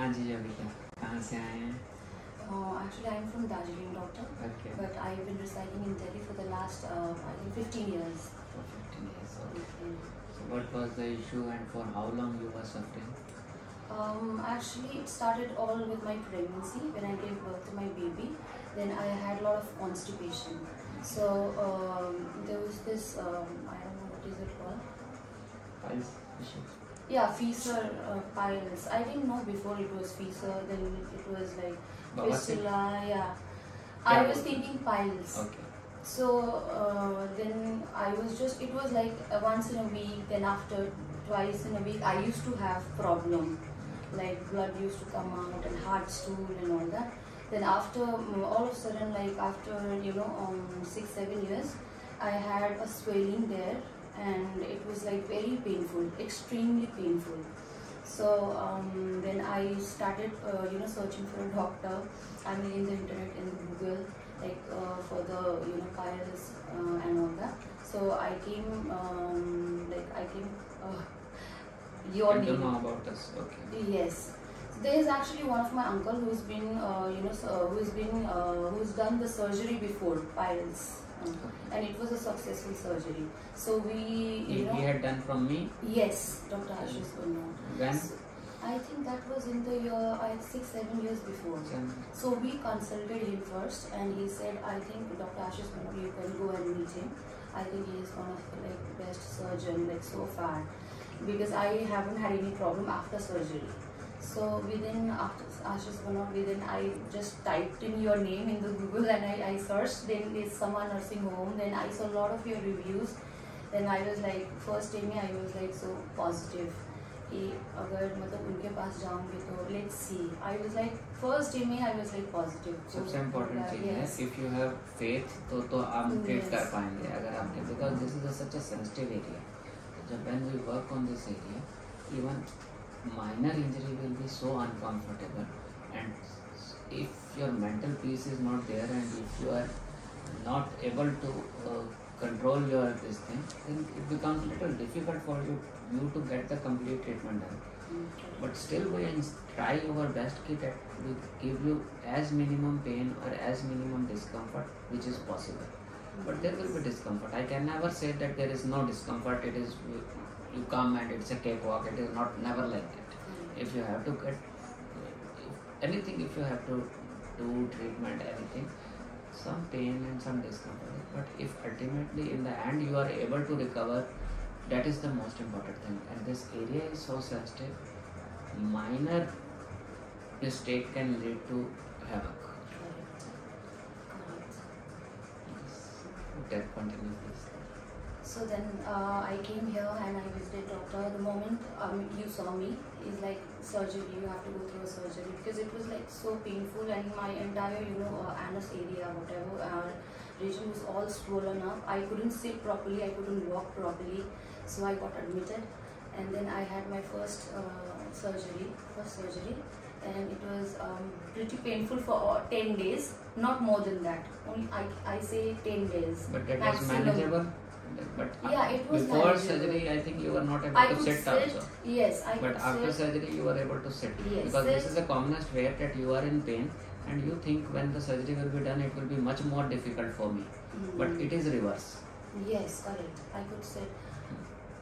हाँ जी योगिता, कहाँ से आए हैं? Actually, I'm from Darjeeling, doctor. Okay. But I've been residing in Delhi for the last, I think, 15 years. For 15 years, okay. Okay. So what was the issue and for how long you were suffering? Actually, it started all with my pregnancy. When I gave birth to my baby, then I had a lot of constipation. So there was this, I don't know what is it called. Piles issue? Yeah, Fisssure piles. I didn't know before it was Fisssure, then it was like Fistula. Yeah, I was thinking piles. Okay. So then I was just, it was like once in a week, then after twice in a week, I used to have problem. Like blood used to come out and hard stool and all that. Then after, all of a sudden, like after, 6-7 years, I had a swelling there and it was like very painful, extremely painful. So then I started, searching for a doctor. I mean, in the internet, in Google, like for the, piles and all that. So I came, your name. You know about us, okay. Yes. So there is actually one of my uncle who's been, who's done the surgery before, piles. And it was a successful surgery. So He had done from me? Yes, Dr. Ashish Bhangndhar. When? I think that was in the year, 6-7 years before. So we consulted him first and he said, I think Dr. Ashish Bhangndhar, you can go and meet him. I think he is one of the best surgeon so far. Because I haven't had any problem after surgery. So after Ashish Bhangndhar, I just typed in your name in the Google and I searched. Then there's someone nursing home. Then I saw a lot of your reviews. Then I was like, first day I was like so positive. अगर मतलब उनके पास जाऊंगी तो let's see. I was like first day I was like positive. सबसे important चीज़ है if you have faith तो आप treat कर पाएंगे अगर आपने because this is such a sensitive area. जब when we work on this area, even minor injury will be so uncomfortable, and if your mental peace is not there and if you are not able to control your this thing, then it becomes little difficult for you to get the complete treatment done. But still we try our best that we give you as minimum pain or as minimum discomfort which is possible. But there will be discomfort. I can never say that there is no discomfort. It is you come and it's a cakewalk. It is never like that. If you have to get anything, if you have to do treatment, anything, some pain and some discomfort. But if ultimately in the end you are able to recover, that is the most important thing. And this area is so sensitive. Minor mistake can lead to havoc. That continues this. So then I came here and I visited doctor. The moment you saw me, is like surgery. You have to go through a surgery because it was like so painful and my entire anus area, whatever region was all swollen up. I couldn't sit properly. I couldn't walk properly. So I got admitted, and then I had my first surgery, and it was pretty painful for 10 days, not more than that. Only I say 10 days. But that was manageable. But yeah, it was before manageable. Surgery, I think you were not able to sit also. Yes, I but could after sit. surgery, you were able to sit. Yes, because this is the commonest way that you are in pain, and you think when the surgery will be done, it will be much more difficult for me. But it is reverse. Yes, correct. I could sit.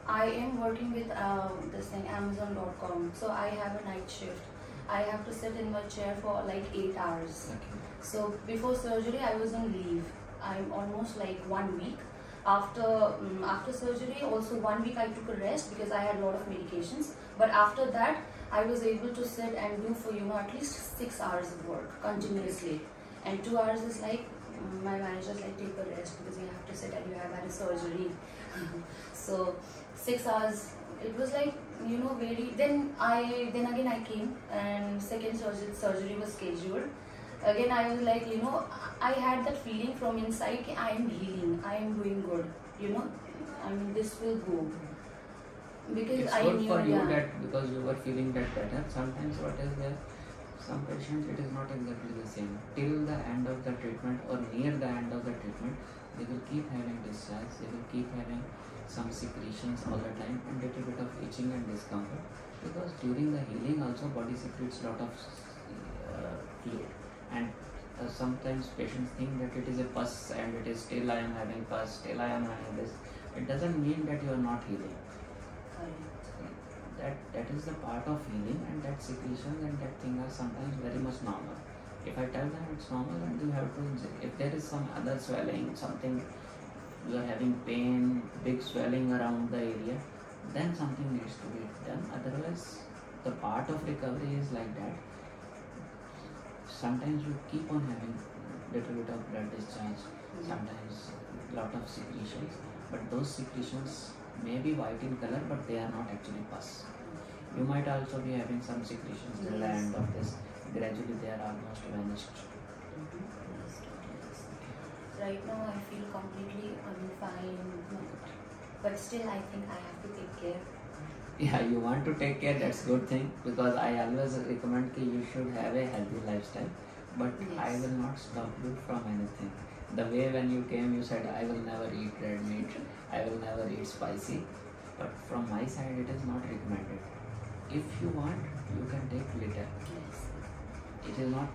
I am working with this thing Amazon.com, so I have a night shift. I have to sit in my chair for like 8 hours. Okay. So before surgery, I was on leave. I'm almost like 1 week. After surgery, also 1 week I took a rest because I had a lot of medications. But after that, I was able to sit and do for at least 6 hours of work continuously. And 2 hours is like my manager's like take a rest because you have to sit and you have had a surgery. So 6 hours, it was like very. Then again I came and second surgery was scheduled. Again I was like I had that feeling from inside I am healing, I am doing good, I mean this will go. Because it's good for you that because you were feeling that better. Sometimes what is there, some patients it is not exactly the same. Till the end of the treatment or near the end of the treatment, they will keep having discharge, they will keep having some secretions all the time and little bit of itching and discomfort. Because during the healing also body secretes lot of fluid, and sometimes patients think that it is a pus and it is still I am having pus, still I am having this. It doesn't mean that you are not healing. That is the part of healing, and that secretions and that thing are sometimes very much normal. If I tell them it's normal, and you have to, if there is some other swelling, something you are having pain, big swelling around the area, then something needs to be done. Otherwise, the part of recovery is like that. Sometimes you keep on having little bit of blood discharge, sometimes lot of secretions, but those secretions may be white in color, but they are not actually pus. You might also be having some secretions till the end of this. Gradually, they are almost vanished. Right now, I feel completely fine, but still, I think I have to take care. Yeah, you want to take care, that's good thing, because I always recommend that you should have a healthy lifestyle, but I will not stop you from anything. The way when you came, you said, I will never eat red meat, I will never eat spicy, but from my side, it is not recommended. If you want, you can take little. It is not,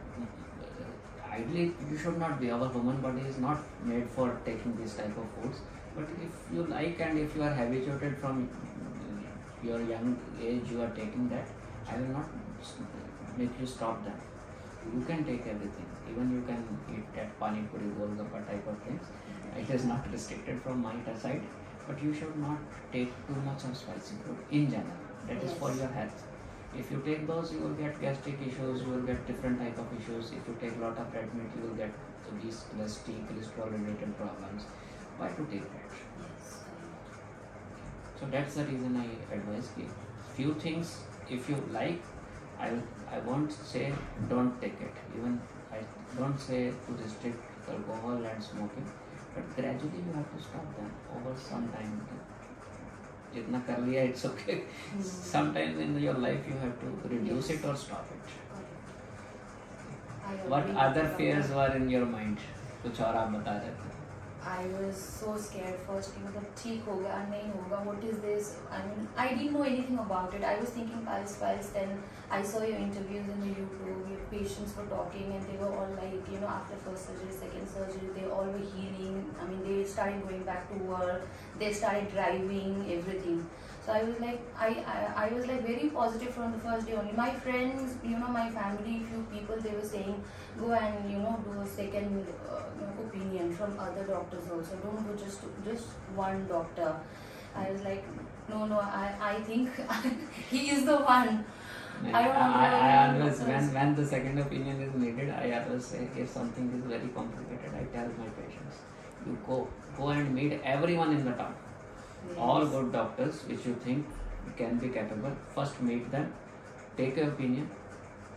ideally, you should not be, our human body is not made for taking this type of foods, but if you like and if you are habituated from your young age, you are taking that, I will not make you stop that. You can take everything, even you can eat that pani puri, golgappa type of things. It is not restricted from my side, but you should not take too much of spicy food in general. That is for your health. If you take those, you will get gastric issues, you will get different type of issues. If you take a lot of red meat, you will get these cholesterol related problems. Why to take that? So that's the reason I advise you. Few things, if you like, I won't say don't take it. Even I don't say to restrict alcohol and smoking, but gradually you have to stop them over some time. Jitna kar liya, it's okay. Sometimes in your life you have to reduce it or stop it. What other fears were in your mind? कुछ और आप बता रहे थे. I was so scared first. ठीक होगा नहीं होगा. What is this? I mean, I didn't know anything about it. I was thinking piles. Then I saw your interviews in the YouTube. Your patients were talking, and they were all like, after first surgery, second surgery, they all were healing. I mean, they started going back to work. They started driving, everything. So I was like, I was like very positive from the first day only. My friends, my family, few people, they were saying, go and do a second opinion from other doctors also. Don't go just one doctor. I was like, no, I think he is the one. I always, when the second opinion is needed, I always say, if something is very complicated, I tell my patients, you go and meet everyone in the town. Yes. All good doctors which you think can be capable, first meet them, take your opinion.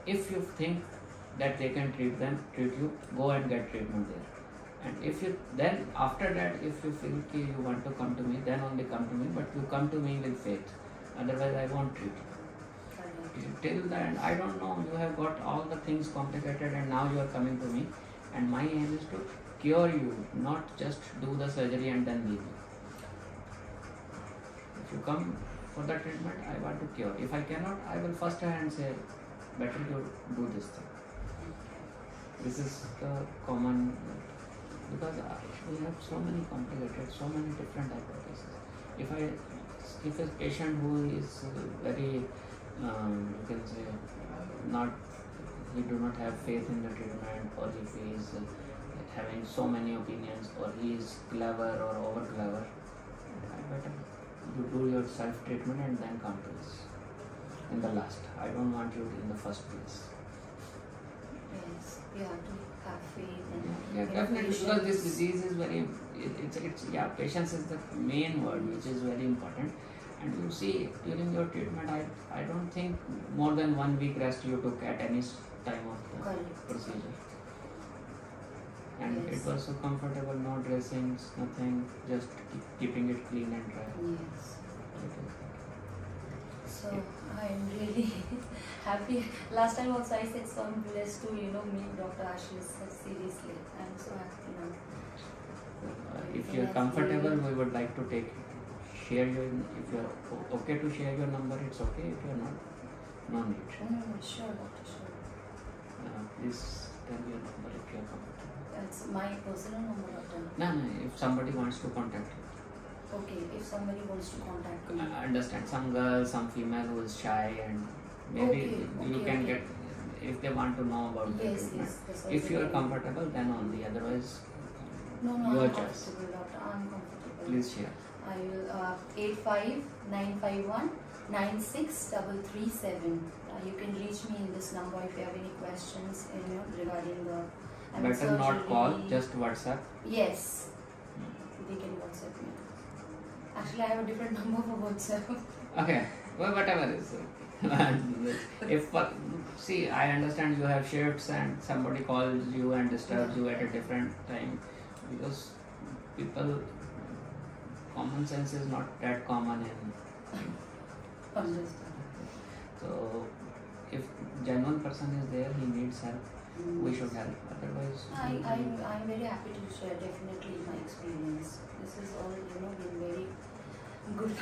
If you think that they can treat you, go and get treatment there. And if you, then after that, if you feel you want to come to me, then only come to me, but you come to me with faith. Otherwise, I won't treat you. Till then, I don't know, you have got all the things complicated and now you are coming to me. And my aim is to cure you, not just do the surgery and then leave you. If you come for the treatment, I want to cure. If I cannot, I will first hand say, better you do this thing. This is the common, because we have so many complicated, so many different hypotheses. If a patient who is very, you can say, he do not have faith in the treatment, or if he is having so many opinions, or he is clever or over clever, better you do your self-treatment and then come to us in the last. I don't want you in the first place. Yes, we have to have faith and definitely, because this disease is very, patience is the main word, which is very important. And you see, during your treatment, I don't think more than 1 week rest you took at any time of the procedure. And it was so comfortable, no dressings, nothing, just keeping it clean and dry. Yes. So I'm really happy. Last time also I said so I'm blessed to meet Dr. Ashish. Seriously, I'm so happy now. If you're comfortable, we would like to take share your, if you are okay to share your number, it's okay. If you are not, no need. Sure, doctor, sure. Please tell your number if you are comfortable. It's my personal number, doctor. No, if somebody wants to contact you. Okay, if somebody wants to contact me. I understand. Some girl, some female who is shy, and maybe you can get, if they want to know about the treatment. If you are comfortable, then only. Otherwise, no, your I'm choice. comfortable, doctor. I'm comfortable. Please share. I will 85951 96337. You can reach me in this number if you have any questions regarding the. Better not call, just WhatsApp. Yes, they can WhatsApp me. Actually, I have a different number for WhatsApp. Okay, well, whatever is. If see, I understand you have shifts and somebody calls you and disturbs you at a different time, because people, common sense is not that common in. So, if genuine person is there, he needs help, we should help. Otherwise, I'm very happy to share definitely my experience. This is all been very good,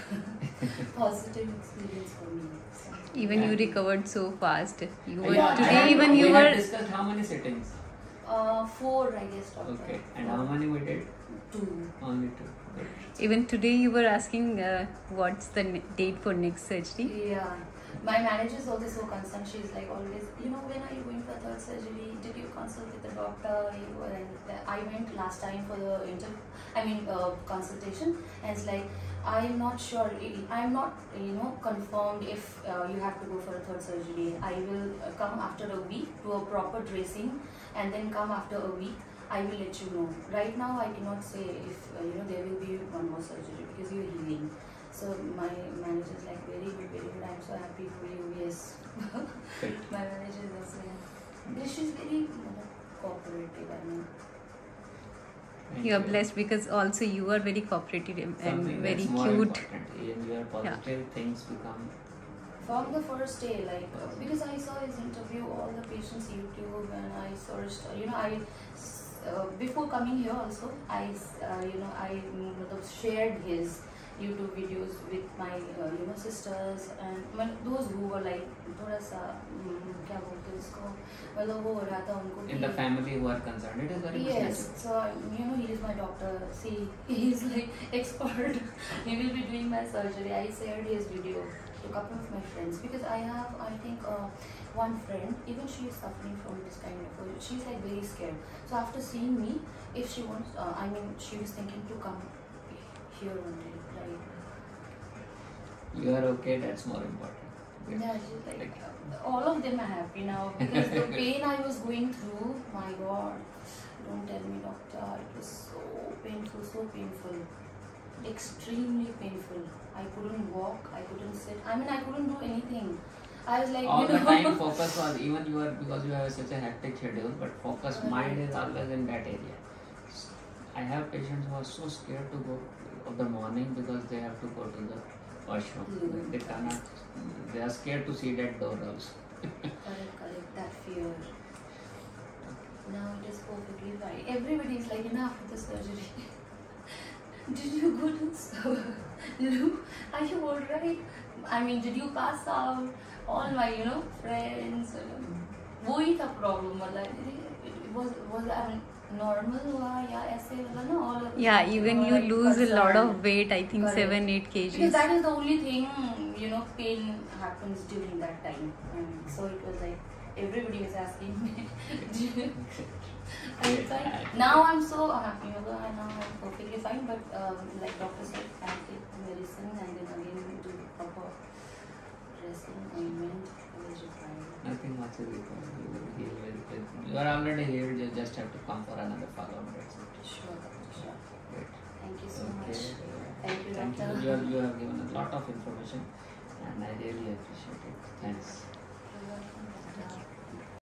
positive experience for me. So. Even you recovered so fast. You were today. Even you we were discussed how many sittings. 4, I guess, doctor. Okay, and how many we did? 2. Only 2. Good. Even today you were asking what's the date for next surgery. Yeah. My manager is also so concerned. She's like always, when are you going for third surgery? Did you consult with the doctor? I went last time for the consultation, and it's like, I'm not sure. I'm not, confirmed if you have to go for a third surgery. I will come after a week to a proper dressing, and then come after a week. I will let you know. Right now, I cannot say if there will be one more surgery because you're healing. So my manager is like, very good, very good. I'm so happy for you. Yes. My manager is also she's very cooperative. You are blessed because also you are very cooperative and Something very that's more cute. important. In your positive things become. From the first day, because I saw his interview, all the patients YouTube, and I searched. Before coming here also, I shared his YouTube videos with my sisters and those who were like थोड़ा सा क्या बोलते हैं उसको मतलब वो हो रहा था उनको in the family who are concerned, it is very much yes natural. so he is my doctor, see he is like expert. He will be doing my surgery. I shared his video to a couple of my friends because I think one friend, even she is suffering from this kind of she's like very scared. So after seeing me, if she wants she was thinking to come here one day. You are okay, that's more important. Yeah, she's like all of them are happy now because the pain I was going through, my God, don't tell me, doctor, it was so painful, extremely painful. I couldn't walk, I couldn't sit, I couldn't do anything. I was like, all the time focus was, even because you have such a hectic schedule, but focus mind is always in that area. I have patients who are so scared to go of the morning because they have to go to the washroom. They cannot, they are scared to see that door also. correct, that fear. Now it is perfectly fine. Everybody is like, after the surgery, did you go to are you alright? Did you pass out? All my, friends, वो ही था problem, was normal हुआ या ऐसे वाला ना all of Yeah, even you lose a lot of weight, I think Correct. 7-8 kgs. Because that is the only thing, pain happens during that time. So it was like, everybody was asking me. I'm fine. Now I'm so happy. Now I'm perfectly fine. But like doctor said, I take medicine and then again do proper dressing, ointment, Nothing much is required. You will heal very quick. You are already healed, you just have to come for another follow-up. Sure. Great. Thank you so Okay. much. Thank you, Thank doctor. you have given a lot of information and I really appreciate it. Thanks. You're welcome, doctor.